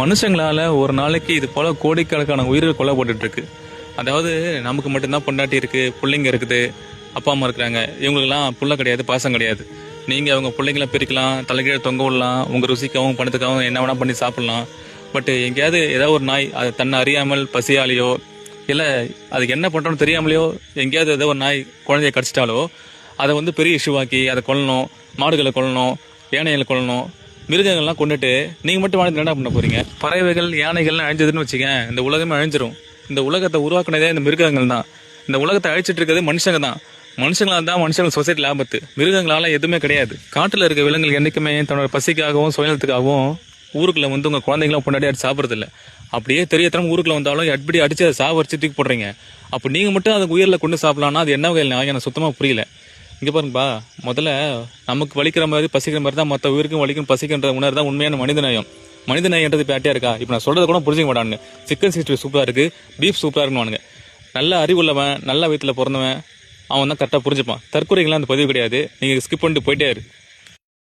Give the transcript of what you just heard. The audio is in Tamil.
மனுஷங்களால ஒரு நாளைக்கு இது போல கோடிக்கணக்கான உயிர்கள் கொல்லப்பட்டு இருக்கு. அதாவது நமக்கு மட்டும்தான் பொண்டாட்டி இருக்கு, பிள்ளைங்க இருக்குது, அப்பா அம்மா இருக்கிறாங்க. இவங்களுக்குலாம் புள்ள கிடையாது, பாசம் கிடையாது. நீங்க அவங்க பிள்ளைங்கள பிரிக்கலாம், தலைகீழ தொங்க விடலாம், உங்க ருசிக்காகவும் பணத்துக்காகவும் என்ன வேணா பண்ணி சாப்பிடலாம். பட் எங்கேயாவது ஏதாவது ஒரு நாய் அது தன்னை அறியாமல் பசியாலேயோ இல்லை அதுக்கு என்ன பண்றோம்னு தெரியாமலையோ எங்கேயாவது ஏதோ ஒரு நாய் குழந்தைய கடிச்சிட்டாலோ அதை வந்து பெரிய இஷ்யூவாக்கி அதை கொல்லணும், மாடுகளை கொல்லணும், யானைகளை கொல்லணும், மிருகங்கள்லாம் கொண்டுட்டு நீங்க மட்டும் வாழ்ந்து என்ன பண்ண போறீங்க? பறவைகள் யானைகள்லாம் அழிஞ்சதுன்னு வச்சுக்க, இந்த உலகமே அழிஞ்சிரும். இந்த உலகத்தை உருவாக்குனதே இந்த மிருகங்கள் தான். இந்த உலகத்தை அழிச்சிட்டு இருக்கிறது மனுஷங்க தான். மனுஷங்களால தான் மனுஷங்க சொசைட்டில ஆபத்து. மிருகங்களால எதுவுமே கிடையாது. காட்டுல இருக்க விலங்குகள் என்னைக்குமே தன்னோட பசிக்காகவும் சுயநலத்துக்காகவும் ஊருக்குள்ள வந்து உங்க குழந்தைங்களாம் பொண்டாடி அடிச்சு சாப்பிடுறது இல்லை. அப்படியே தெரியத்தனம் ஊருக்குள்ள வந்தாலும் எப்படி அடிச்சு அதை சாவடிச்சு தூக்கி போடுறீங்க. அப்போ நீங்க மட்டும் அதை உயிரில கொண்டு சாப்பிடலாம்னா அது என்ன வகையில் எனக்கு சுத்தமா புரியல. இங்க பாருங்கப்பா, முதல்ல நமக்கு வலிக்கிற மாதிரி பசிக்கிற மாதிரி தான் மற்ற உயிருக்கும் வலிக்கும் பசிக்கின்ற உணர்வு தான் உண்மையான மனிதநேயம். மனிதநேயன்றது பேட்டியா இருக்கா? இப்போ நான் சொல்றதை கூட புரிஞ்சுக்க மாட்டானுங்க. சிக்கன் 60 சூப்பரா இருக்கு, பீஃப் சூப்பரா இருக்குன்னு. நல்ல அறிவுள்ளவன், நல்ல வயிற்றுல பிறந்தவன், அவன் தான் கரெக்டாக புரிஞ்சுப்பான். தற்கொலைகள்லாம் அந்த பதிவு கிடையாது. நீங்க ஸ்கிப் பண்ணிட்டு போயிட்டே இரு.